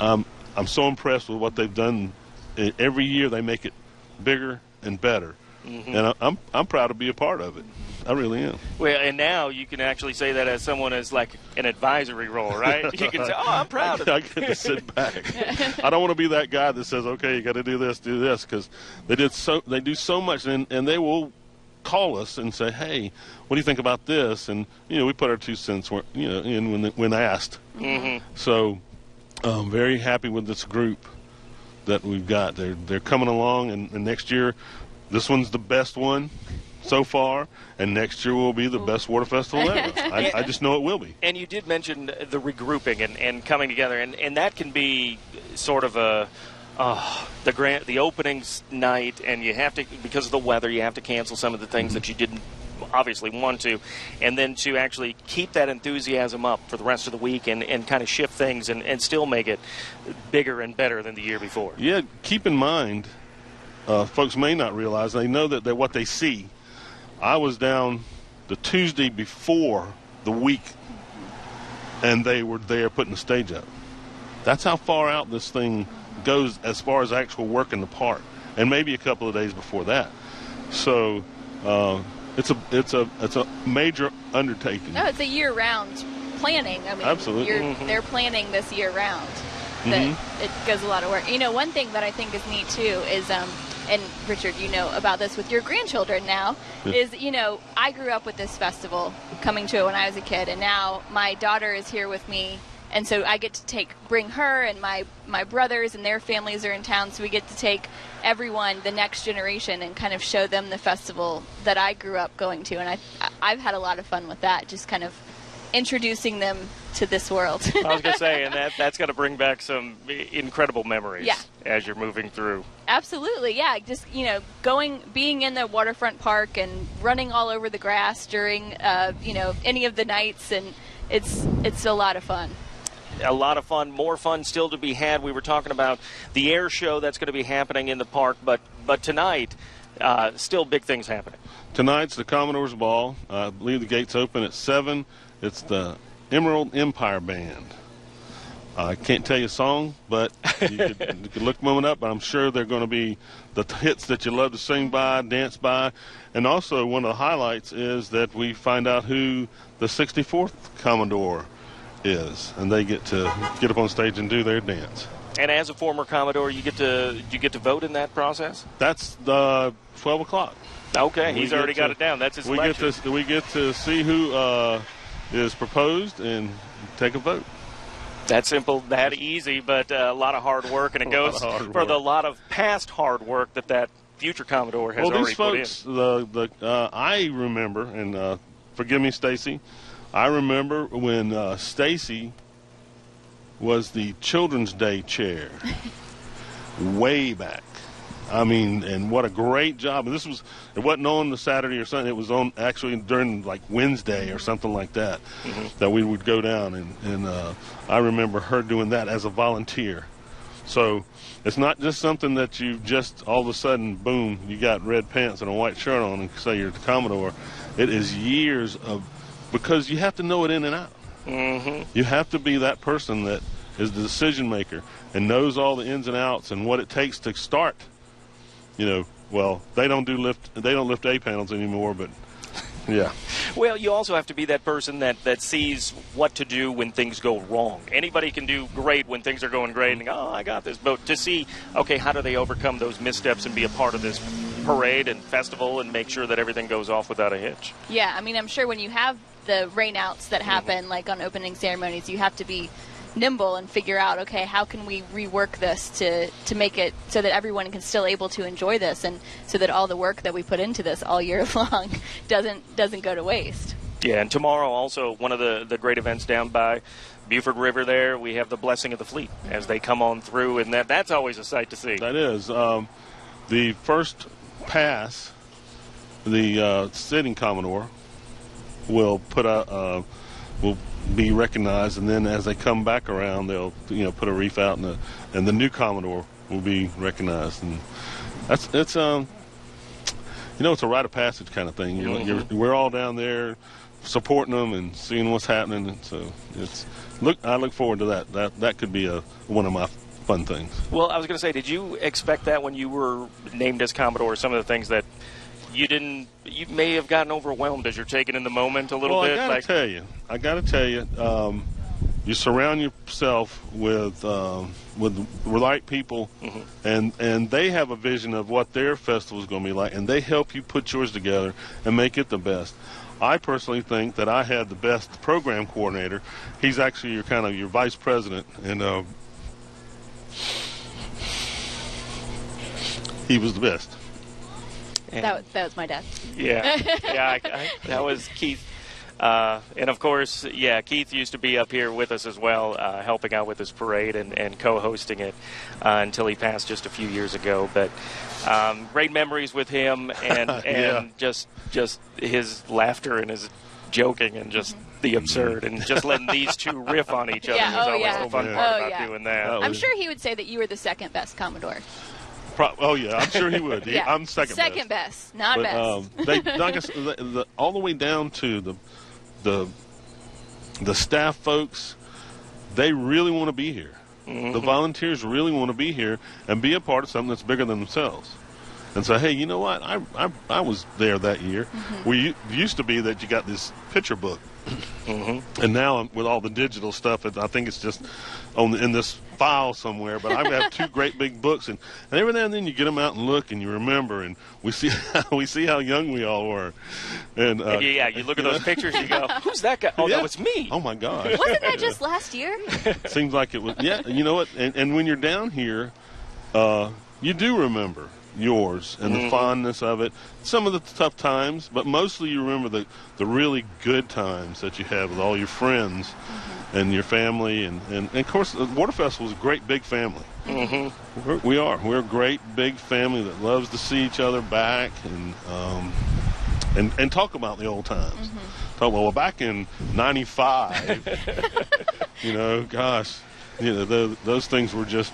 I'm so impressed with what they've done. Every year they make it bigger and better, and I'm proud to be a part of it. I really am. Well, and now you can actually say that as someone as like an advisory role, right? You can say, "Oh, I'm proud of it." I get to sit back. I don't want to be that guy that says, "Okay, you got to do this," because they do so much, and they will call us and say, "Hey, what do you think about this?" And we put our 2 cents in when asked. So I'm very happy with this group that we've got. They're coming along, and next year, this one's the best one so far, and next year will be the best water festival ever. I just know it will be. And you did mention the regrouping and coming together, and that can be sort of the openings night, and you have to, because of the weather, you have to cancel some of the things that you didn't obviously want to, and then to actually keep that enthusiasm up for the rest of the week and kind of shift things and still make it bigger and better than the year before. Yeah, keep in mind, folks may not realize, they know that they're what they see. I was down the Tuesday before the week, and they were there putting the stage up. That's how far out this thing goes as far as actual work in the park, and maybe a couple of days before that. So it's a major undertaking. No, it's a year-round planning. I mean, Absolutely. They're planning this year-round. That it goes a lot of work. You know, one thing that I think is neat too is, and Richard, you know about this with your grandchildren now, is, you know, I grew up with this festival, coming to it when I was a kid, and now my daughter is here with me, and so I get to bring her and my brothers and their families are in town, so we get to take everyone, the next generation, and kind of show them the festival that I grew up going to, and I've had a lot of fun with that, just kind of introducing them to this world. I was going to say, and that's going to bring back some incredible memories as you're moving through. Absolutely, yeah. Just, you know, being in the waterfront park and running all over the grass during, you know, any of the nights, and it's a lot of fun. A lot of fun, more fun still to be had. We were talking about the air show that's going to be happening in the park, but tonight, still big things happening. Tonight's the Commodore's Ball. I believe the gates open at 7. It's the Emerald Empire Band. I can't tell you a song, but you could look them up, but I'm sure they're going to be the hits that you love to sing by, dance by. And also one of the highlights is that we find out who the 64th Commodore is, and they get to get up on stage and do their dance. And as a former Commodore, you get to vote in that process? That's 12 o'clock. Okay, he's already got it down. That's his election. We get to see who is proposed and take a vote. That simple, that easy, but a lot of hard work, and it goes for the lot of past hard work that future Commodore has already put in. Well, these folks, I remember, and forgive me, Stacy, I remember when Stacy was the Children's Day chair way back. I mean, and what a great job. And it wasn't on the Saturday or Sunday. It was on actually during like Wednesday or something like that, that we would go down. And I remember her doing that as a volunteer. So it's not just something that you just all of a sudden, boom, you got red pants and a white shirt on and say you're the Commodore. It is years of, because you have to know it in and out. You have to be that person that is the decision maker and knows all the ins and outs and what it takes to start. You know, well, they don't lift A panels anymore, but yeah. Well, you also have to be that person that sees what to do when things go wrong. Anybody can do great when things are going great and go, oh, I got this. But to see, okay, how do they overcome those missteps and be a part of this parade and festival and make sure that everything goes off without a hitch? Yeah, I mean, I'm sure when you have the rainouts that happen, like on opening ceremonies, you have to be nimble and figure out, okay, how can we rework this to make it so that everyone can still able to enjoy this, and so that all the work that we put into this all year long doesn't go to waste. Yeah, and tomorrow also one of the great events down by Beaufort River there, we have the Blessing of the Fleet as they come on through, and that's always a sight to see. That is. The first pass, the sitting Commodore will put will be recognized, and then as they come back around, they'll put a reef out, and the new Commodore will be recognized, and it's it's a rite of passage kind of thing. We're all down there supporting them and seeing what's happening, and so I look forward to that. That could be one of my fun things. Well, I was going to say, did you expect that when you were named as Commodore? Some of the things that you may have gotten overwhelmed as you're taking in the moment a little bit. I gotta tell you, you surround yourself with the right people, and they have a vision of what their festival is going to be like, and they help you put yours together and make it the best. I personally think that I had the best program coordinator. He's actually your vice president, and he was the best. That was my dad. Yeah, that was Keith. And of course, Keith used to be up here with us as well, helping out with this parade and co-hosting it until he passed just a few years ago. But great memories with him, and just his laughter and his joking and just the absurd, and just letting these two riff on each other was always the fun part about doing that. I'm sure he would say that you were the second best Commodore. I'm sure he would. I'm second best, not best. Like I said, all the way down to the staff folks, they really want to be here. The volunteers really want to be here and be a part of something that's bigger than themselves. and say, hey, you know what? I was there that year. We used to be that you got this picture book. And now with all the digital stuff, I think it's just in this file somewhere. But I have two great big books, and every now and then you get them out and look, and you remember, and we see how young we all were. And you look at those pictures, you go, "Who's that guy? Oh, that was me." Oh my gosh! Wasn't that just last year? Seems like it was. Yeah, you know what? And when you're down here, you do remember yours and the fondness of it, some of the tough times, but mostly you remember the really good times that you had with all your friends and your family, and of course the Water Festival is a great big family. We're a great big family that loves to see each other back and talk about the old times. Talk, well, back in '95, gosh, those things were just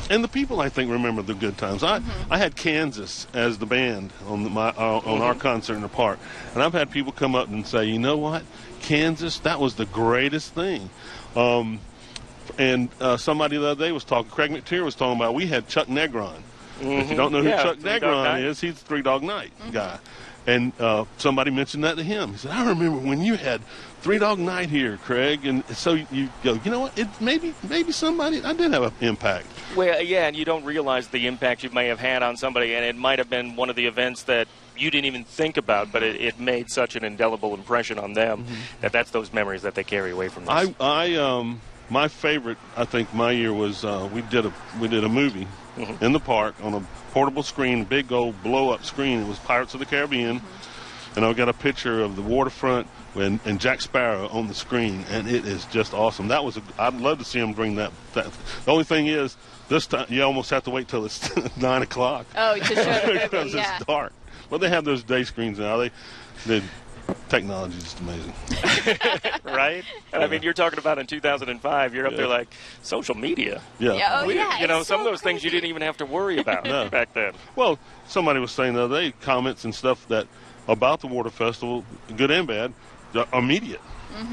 and the people, I think, remember the good times. I had Kansas as the band on our concert in the park, and I've had people come up and say, you know what, Kansas, that was the greatest thing. And somebody the other day was talking, Craig McTeer was talking about, we had Chuck Negron. If you don't know who Chuck Negron is, he's the Three Dog Night guy. And somebody mentioned that to him. He said, I remember when you had Three Dog Night here, Craig. And so you go, you know what, maybe somebody, I did have an impact. Well, yeah, and you don't realize the impact you may have had on somebody, and it might have been one of the events that you didn't even think about, but it made such an indelible impression on them that's those memories that they carry away from this. My favorite, I think, my year was we did a movie in the park on a portable screen, big old blow-up screen. It was Pirates of the Caribbean, and I got a picture of the waterfront and Jack Sparrow on the screen, and it is just awesome. I'd love to see them bring that. The only thing is, this time you almost have to wait till it's 9 o'clock. Oh, to show the because it's dark. Well, they have those day screens now. The technology is just amazing. Right? And I mean, you're talking about in 2005, you're up there like social media. Yeah. Some of those things you didn't even have to worry about back then. Well, somebody was saying the other day, comments and stuff that about the Water Festival, good and bad, are immediate.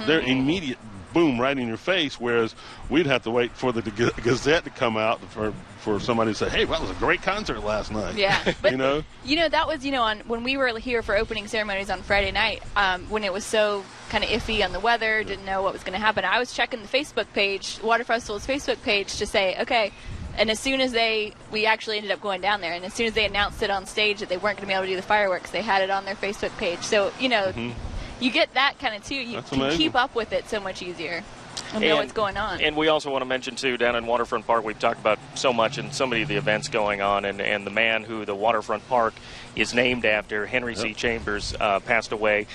They're immediate, boom, right in your face, whereas we'd have to wait for the Gazette to come out for somebody to say, hey, well, that was a great concert last night. Yeah. But, that was, when we were here for opening ceremonies on Friday night, when it was so kind of iffy on the weather, didn't know what was going to happen, I was checking the Facebook page, Water Festival's Facebook page, to say, okay, and as soon as we actually ended up going down there, and as soon as they announced it on stage that they weren't going to be able to do the fireworks, they had it on their Facebook page. So, you get that kind of too. You can keep up with it so much easier and know what's going on. And we also want to mention, too, down in Waterfront Park, we've talked about so much and so many of the events going on, and the man who the Waterfront Park is named after, Henry C. Chambers, passed away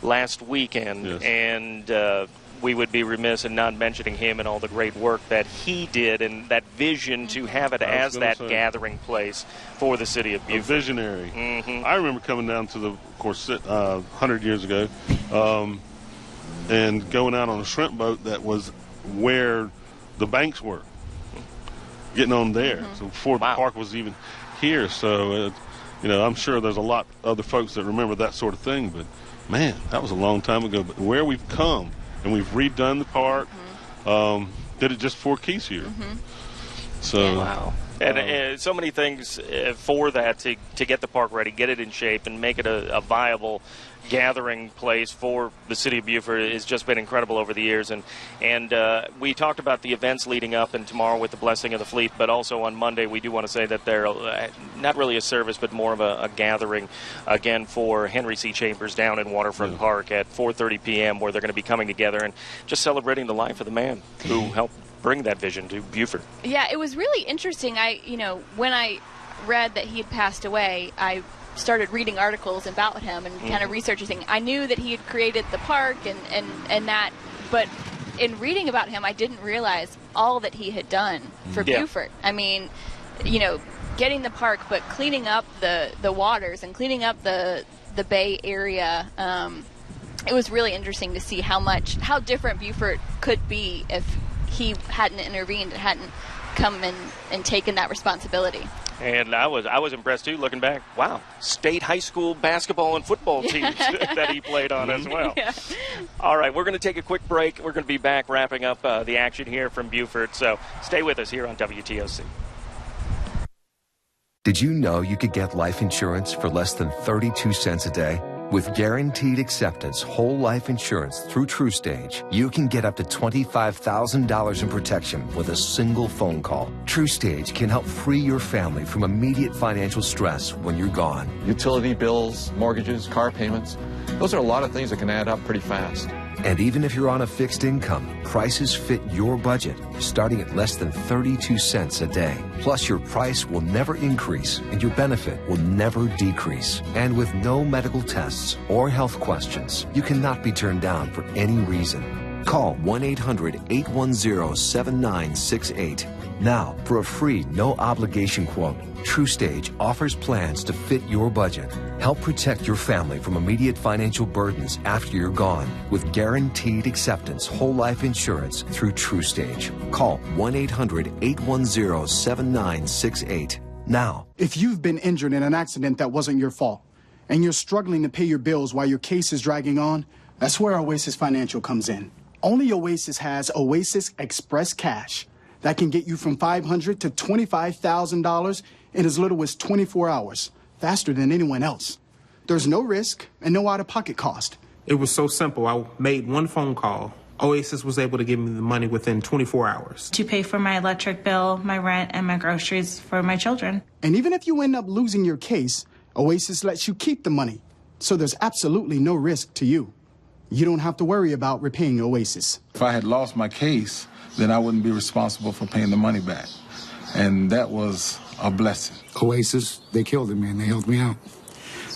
last weekend. And we would be remiss in not mentioning him and all the great work that he did and that vision to have it as that gathering place for the city of Beaufort. A visionary. I remember coming down to of course, 100 years ago, and going out on a shrimp boat that was where the banks were, getting on there. So before the park was even here. So, I'm sure there's a lot of other folks that remember that sort of thing, but man, that was a long time ago. But where we've come, and we've redone the park. Did it just 4 keys here. So wow. And so many things for that to get the park ready, get it in shape, and make it a viable gathering place for the city of Beaufort has just been incredible over the years. And we talked about the events leading up, and tomorrow with the blessing of the fleet, but also on Monday we do want to say that they're not really a service, but more of a gathering again for Henry C. Chambers down in Waterfront Park at 4:30 p.m. where they're going to be coming together and just celebrating the life of the man who helped bring that vision to Beaufort. Yeah, it was really interesting. When I read that he had passed away, I started reading articles about him and kind of researching things. I knew that he had created the park and that, but in reading about him, I didn't realize all that he had done for Beaufort. I mean, getting the park, but cleaning up the waters and cleaning up the Bay Area. It was really interesting to see how different Beaufort could be if he hadn't intervened and hadn't come and taken that responsibility. And I was impressed too, looking back. Wow, state high school basketball and football teams that he played on as well. Yeah. All right, we're going to take a quick break. We're going to be back wrapping up the action here from Beaufort. So stay with us here on WTOC. Did you know you could get life insurance for less than 32 cents a day? With guaranteed acceptance whole life insurance through TrueStage, you can get up to $25,000 in protection with a single phone call. TrueStage can help free your family from immediate financial stress when you're gone. Utility bills, mortgages, car payments, those are a lot of things that can add up pretty fast. And even if you're on a fixed income, prices fit your budget, starting at less than 32 cents a day. Plus, your price will never increase and your benefit will never decrease. And with no medical tests or health questions, you cannot be turned down for any reason. Call 1-800-810-7968 now for a free, no-obligation quote. TrueStage offers plans to fit your budget. Help protect your family from immediate financial burdens after you're gone with guaranteed acceptance whole life insurance through TrueStage. Call 1-800-810-7968 now. If you've been injured in an accident that wasn't your fault, and you're struggling to pay your bills while your case is dragging on, that's where Oasis Financial comes in. Only Oasis has Oasis Express Cash that can get you from $500 to $25,000 in as little as 24 hours, faster than anyone else. There's no risk and no out-of-pocket cost. It was so simple. I made one phone call. Oasis was able to give me the money within 24 hours. To pay for my electric bill, my rent, and my groceries for my children. And even if you end up losing your case, Oasis lets you keep the money, so there's absolutely no risk to you. You don't have to worry about repaying Oasis. If I had lost my case, then I wouldn't be responsible for paying the money back. And that was a blessing. Oasis, they killed me and they helped me out.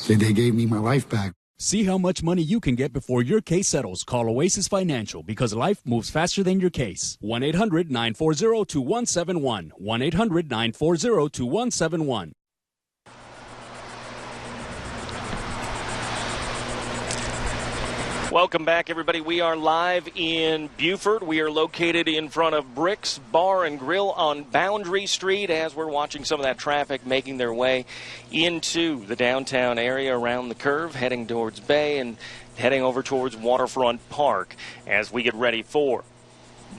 They gave me my life back. See how much money you can get before your case settles. Call Oasis Financial because life moves faster than your case. 1-800-940-2171. 1-800-940-2171. Welcome back, everybody. We are live in Beaufort. We are located in front of Bricks Bar and Grill on Boundary Street as we're watching some of that traffic making their way into the downtown area around the curve, heading towards Bay and heading over towards Waterfront Park as we get ready for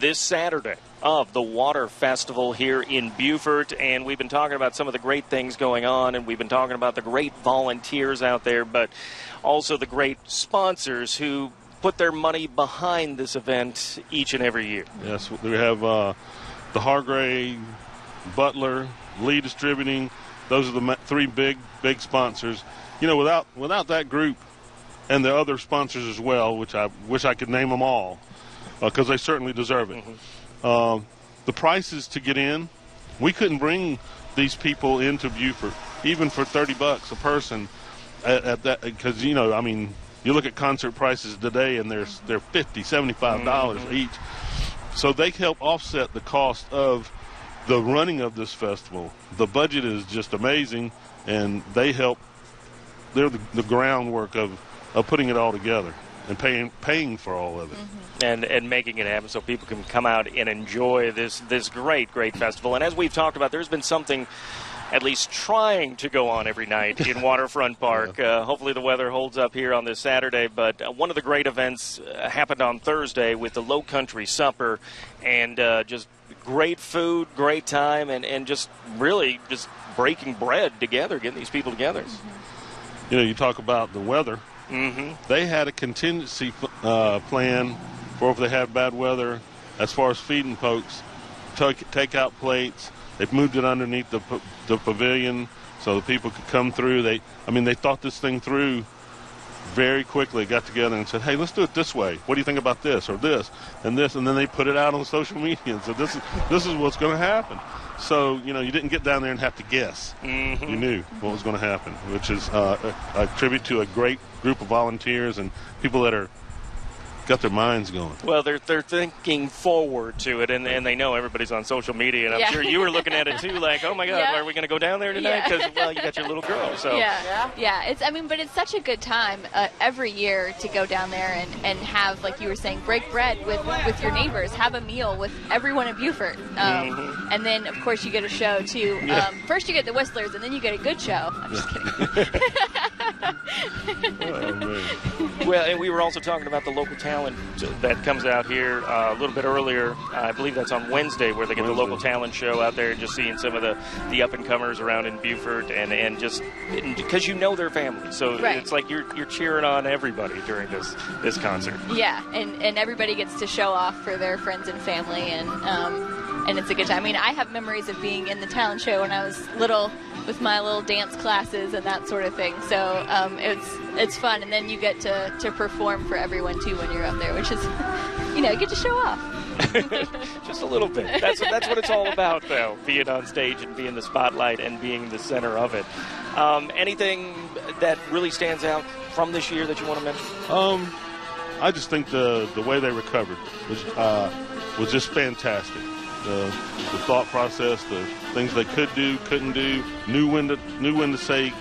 this Saturday of the Water Festival here in Beaufort. And we've been talking about some of the great things going on, and we've been talking about the great volunteers out there, but also the great sponsors who put their money behind this event each and every year. Yes, we have the Hargrave, Butler, Lee Distributing. Those are the three big sponsors. You know, without that group and the other sponsors as well, which I wish I could name them all, because they certainly deserve it. The prices to get in, we couldn't bring these people into Beaufort, even for $30 a person. At that, because you know, I mean, you look at concert prices today, and they're $50, $75 each. So they help offset the cost of the running of this festival. The budget is just amazing, and they help. They're the groundwork of putting it all together and paying for all of it. And making it happen so people can come out and enjoy this great festival. And as we've talked about, there's been something at least trying to go on every night in Waterfront Park. Hopefully the weather holds up here on this Saturday. But one of the great events happened on Thursday with the Low Country Supper, and just great food, great time, and just really just breaking bread together, getting these people together. You know, you talk about the weather. They had a contingency plan for if they had bad weather as far as feeding folks, take out plates. They've moved it underneath the pavilion so that people could come through. They thought this thing through very quickly, got together and said, hey, let's do it this way. What do you think about this or this and this? And then they put it out on social media and said, this is what's going to happen. So, you know, you didn't get down there and have to guess. You knew what was going to happen, which is a tribute to a great group of volunteers and people that are got their minds going. Well, they're thinking forward to it, and they know everybody's on social media, and I'm sure you were looking at it too, like, oh my God, are we going to go down there tonight? Because well, you got your little girl. So But it's such a good time every year to go down there and have, like you were saying, break bread with your neighbors, have a meal with everyone in Beaufort, and then of course you get a show too. First you get the Whistlers, and then you get a good show. I'm just kidding. Oh, man. Well, and we were also talking about the local talent that comes out here a little bit earlier. I believe that's on Wednesday, where they get the local talent show out there, just seeing some of the up-and-comers around in Beaufort, and just because you know their family. So it's like you're cheering on everybody during this concert. Yeah, and everybody gets to show off for their friends and family, and it's a good time. I mean, I have memories of being in the talent show when I was little with my little dance classes and that sort of thing. So it's fun, and then you get to perform for everyone too when you're up there, which is, you get to show off. Just a little bit. That's what it's all about, though, being on stage and being the spotlight and being the center of it. Anything that really stands out from this year that you want to mention? I just think the way they recovered was just fantastic. The thought process, the things they could do, couldn't do, knew when to say,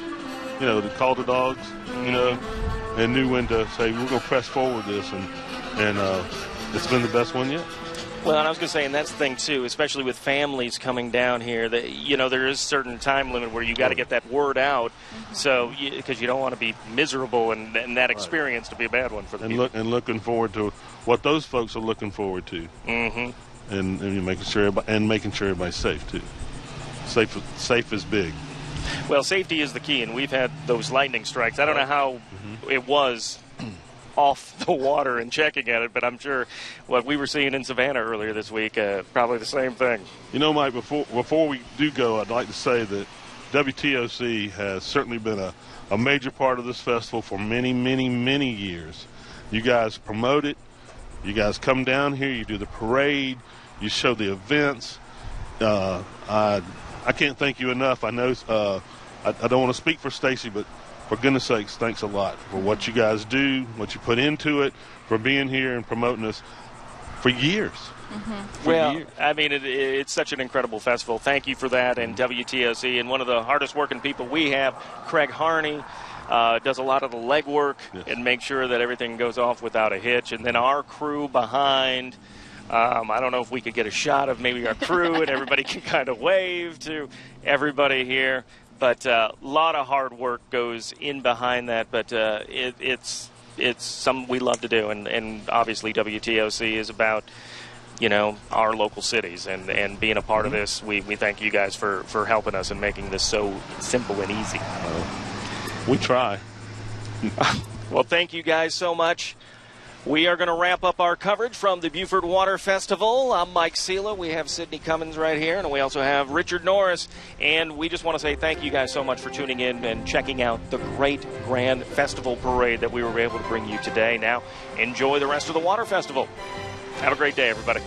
to call the dogs, and knew when to say, we're going to press forward this, and it's been the best one yet. Well, and I was going to say, and that's the thing, too, especially with families coming down here, that, there is a certain time limit where you got to get that word out, so because you don't want to be miserable and that experience to be a bad one for the people. And looking forward to what those folks are looking forward to. Mm-hmm. And making sure everybody's safe, too. Safe is big. Well, safety is the key, and we've had those lightning strikes. I don't know how it was off the water and checking at it, but I'm sure what we were seeing in Savannah earlier this week, probably the same thing. Mike, before we do go, I'd like to say that WTOC has certainly been a major part of this festival for many, many, many years. You guys promote it. You guys come down here. You do the parade. You show the events. I can't thank you enough. I know I don't want to speak for Stacy, but for goodness sakes, thanks a lot for what you guys do, what you put into it, for being here and promoting us for years. Mm-hmm. I mean, it's such an incredible festival. Thank you for that, and WTOC, and one of the hardest working people we have, Craig Harney, does a lot of the legwork and makes sure that everything goes off without a hitch. And then our crew behind, I don't know if we could get a shot of maybe our crew and everybody can kind of wave to everybody here. But a lot of hard work goes in behind that, but it's something we love to do. And obviously WTOC is about, our local cities and being a part of this. We thank you guys for helping us and making this so simple and easy. We try. Well, thank you guys so much. We are going to wrap up our coverage from the Beaufort Water Festival. I'm Mike Sela. We have Sydney Cummins right here, and we also have Richard Norris. And we just want to say thank you guys so much for tuning in and checking out the great grand festival parade that we were able to bring you today. Now, enjoy the rest of the Water Festival. Have a great day, everybody.